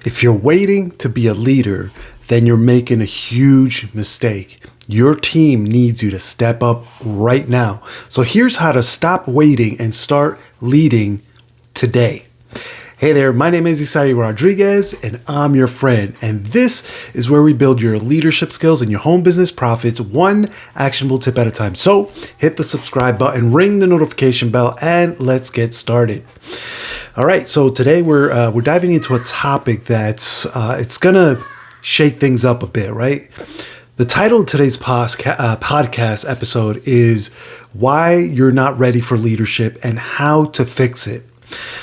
If you're waiting to be a leader, then you're making a huge mistake. Your team needs you to step up right now. So here's how to stop waiting and start leading today. Hey there, my name is Isai Rodriguez and I'm your friend. And this is where we build your leadership skills and your home business profits one actionable tip at a time. So hit the subscribe button, ring the notification bell, and let's get started. All right, so today we're diving into a topic that's it's gonna shake things up a bit, right? The title of today's podcast episode is Why You're Not Ready for Leadership and How to Fix It.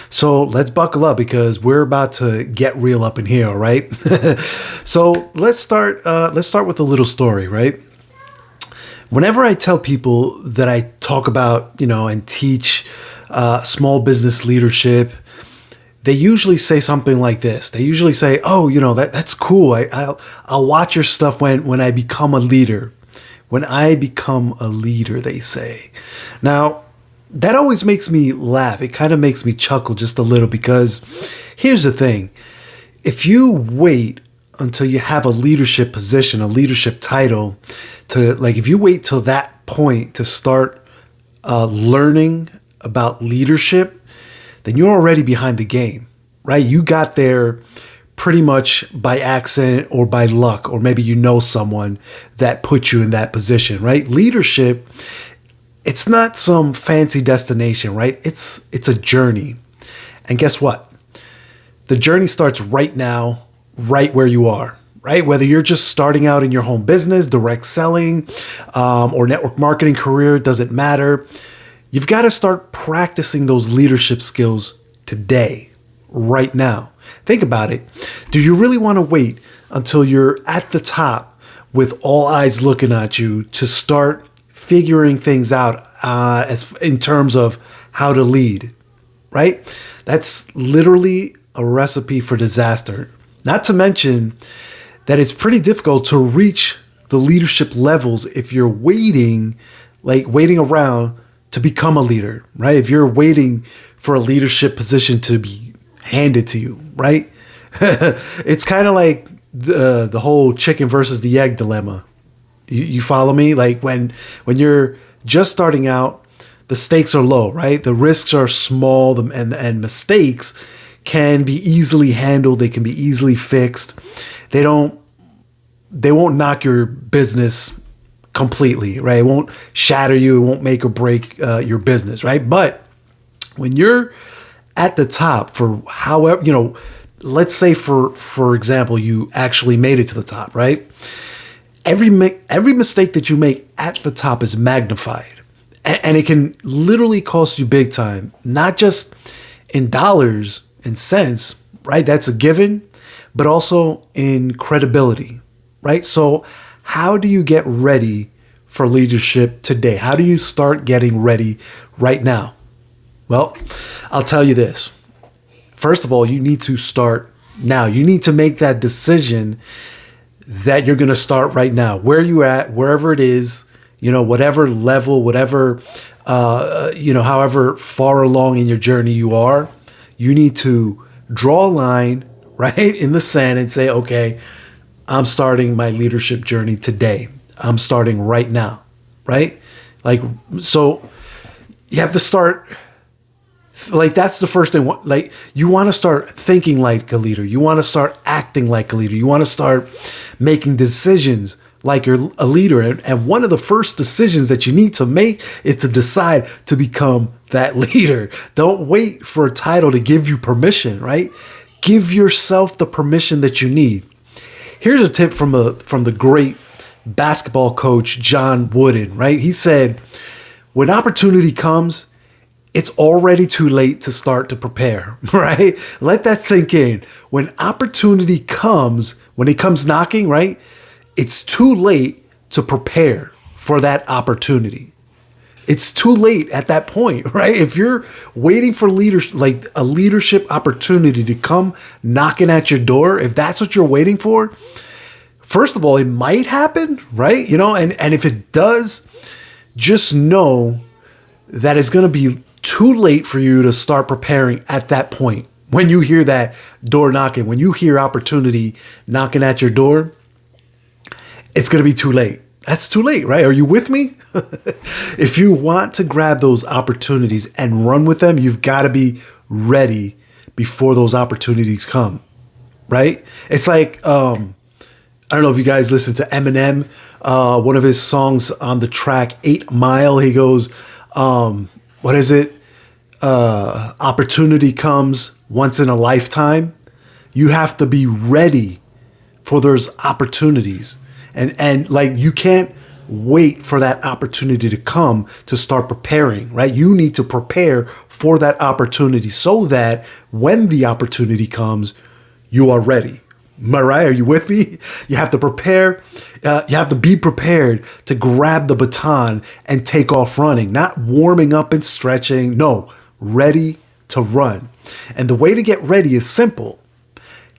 So let's buckle up because we're about to get real up in here, all right? So let's start with a little story, right? Whenever I tell people that I talk about, and teach small business leadership, they usually say something like this. They usually say, "Oh, that's cool. I'll watch your stuff when I become a leader." When I become a leader, they say. Now, that always makes me laugh. It kind of makes me chuckle just a little because here's the thing. If you wait until you have a leadership position, a leadership title, if you wait till that point to start learning about leadership, then you're already behind the game, right? You got there pretty much by accident or by luck, or maybe someone that put you in that position, right? Leadership, it's not some fancy destination, right? It's a journey. And guess what? The journey starts right now, right where you are, right? Whether you're just starting out in your home business, direct selling, or network marketing career, doesn't matter. You've got to start practicing those leadership skills today, right now. Think about it. Do you really want to wait until you're at the top with all eyes looking at you to start figuring things out as in terms of how to lead, right? That's literally a recipe for disaster. Not to mention that it's pretty difficult to reach the leadership levels if you're waiting around to become a leader, right? If you're waiting for a leadership position to be handed to you, right? It's kind of like the whole chicken versus the egg dilemma. You follow me? Like when you're just starting out, the stakes are low, right? The risks are small, and mistakes can be easily handled. They can be easily fixed. They won't knock your business completely, right? It won't shatter you. It won't make or break your business, right? But when you're at the top for however, let's say for example, you actually made it to the top, right? Every mistake that you make at the top is magnified, and it can literally cost you big time, not just in dollars and cents, right? That's a given, but also in credibility, right? So how do you get ready for leadership today? How do you start getting ready right now? Well, I'll tell you this. First of all, you need to start now. You need to make that decision that you're going to start right now, where you at, wherever it is, whatever level, whatever, however far along in your journey you are, you need to draw a line right in the sand and say, okay, I'm starting my leadership journey today. I'm starting right now, right? So you have to start. That's the first thing. You want to start thinking like a leader. You want to start acting like a leader. You want to start making decisions like you're a leader. And one of the first decisions that you need to make is to decide to become that leader. Don't wait for a title to give you permission, right? Give yourself the permission that you need. Here's a tip from the great basketball coach, John Wooden, right? He said, when opportunity comes, it's already too late to start to prepare, right? Let that sink in. When opportunity comes, when it comes knocking, right? It's too late to prepare for that opportunity. It's too late at that point, right? If you're waiting for a leadership opportunity to come knocking at your door, if that's what you're waiting for, first of all, it might happen, right? And if it does, just know that it's going to be too late for you to start preparing at that point. When you hear that door knocking, when you hear opportunity knocking at your door, it's going to be too late. That's too late, right? Are you with me? If you want to grab those opportunities and run with them, you've got to be ready before those opportunities come, right? It's like, I don't know if you guys listen to Eminem, one of his songs on the track 8 Mile, he goes, what is it? Opportunity comes once in a lifetime. You have to be ready for those opportunities. And like, you can't wait for that opportunity to come to start preparing, right? You need to prepare for that opportunity so that when the opportunity comes, you are ready. Am I right? Are you with me? You have to prepare. You have to be prepared to grab the baton and take off running, not warming up and stretching. No, ready to run. And the way to get ready is simple.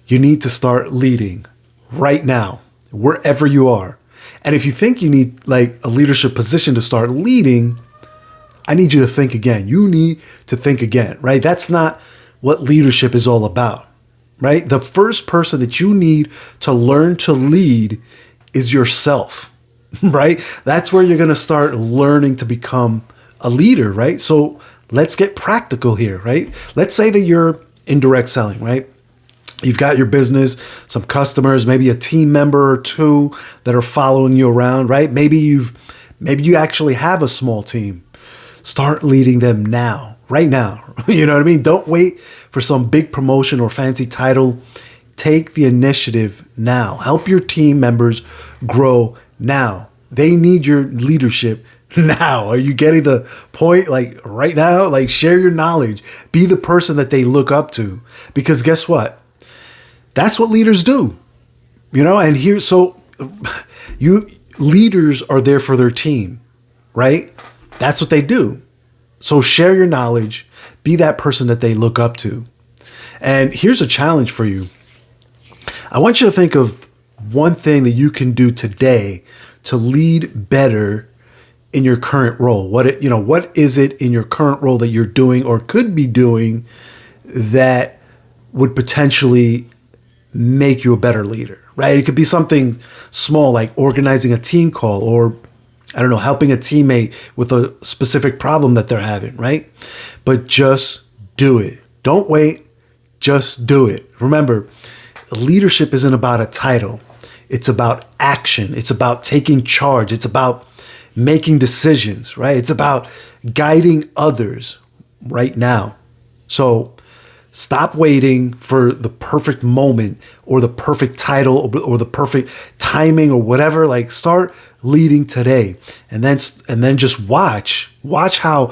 You need to start leading right now, wherever you are. And if you think you need like a leadership position to start leading, I need you to think again. You need to think again, right? That's not what leadership is all about, right? The first person that you need to learn to lead is yourself, right? That's where you're going to start learning to become a leader, right? So let's get practical here, right? Let's say that you're indirect selling, right? You've got your business, some customers, maybe a team member or two that are following you around, right? Maybe you actually have a small team. Start leading them now, right now. You know what I mean? Don't wait for some big promotion or fancy title. Take the initiative now. Help your team members grow now. They need your leadership now. Are you getting the point? Like right now, like share your knowledge. Be the person that they look up to. Because guess what? That's what leaders do, you know, and here, so leaders are there for their team, right? That's what they do. So share your knowledge, be that person that they look up to. And here's a challenge for you. I want you to think of one thing that you can do today to lead better in your current role. What is it in your current role that you're doing or could be doing that would potentially make you a better leader, right? It could be something small like organizing a team call or, I don't know, helping a teammate with a specific problem that they're having, right? But just do it. Don't wait. Just do it. Remember, leadership isn't about a title. It's about action. It's about taking charge. It's about making decisions, right? It's about guiding others right now. So stop waiting for the perfect moment or the perfect title or the perfect timing or whatever. Like start leading today and then just watch how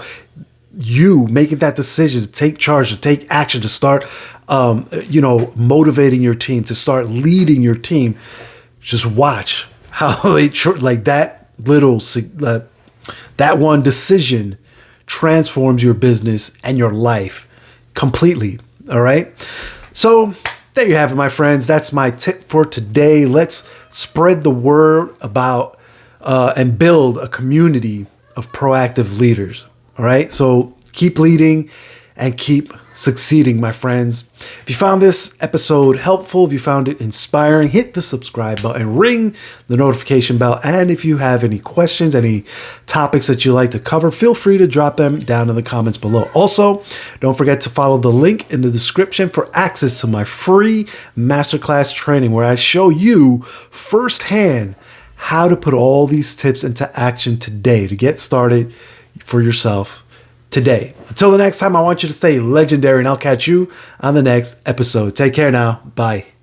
you making that decision to take charge, to take action, to start, motivating your team, to start leading your team. Just watch how they like that that one decision transforms your business and your life completely. All right. So there you have it, my friends. That's my tip for today. Let's spread the word about and build a community of proactive leaders. All right. So keep leading and keep succeeding, my friends. If you found this episode helpful, if you found it inspiring, hit the subscribe button, ring the notification bell. And if you have any questions, any topics that you'd like to cover, feel free to drop them down in the comments below. Also, don't forget to follow the link in the description for access to my free masterclass training where I show you firsthand how to put all these tips into action today to get started for yourself today. Until the next time, I want you to stay legendary and I'll catch you on the next episode. Take care now. Bye.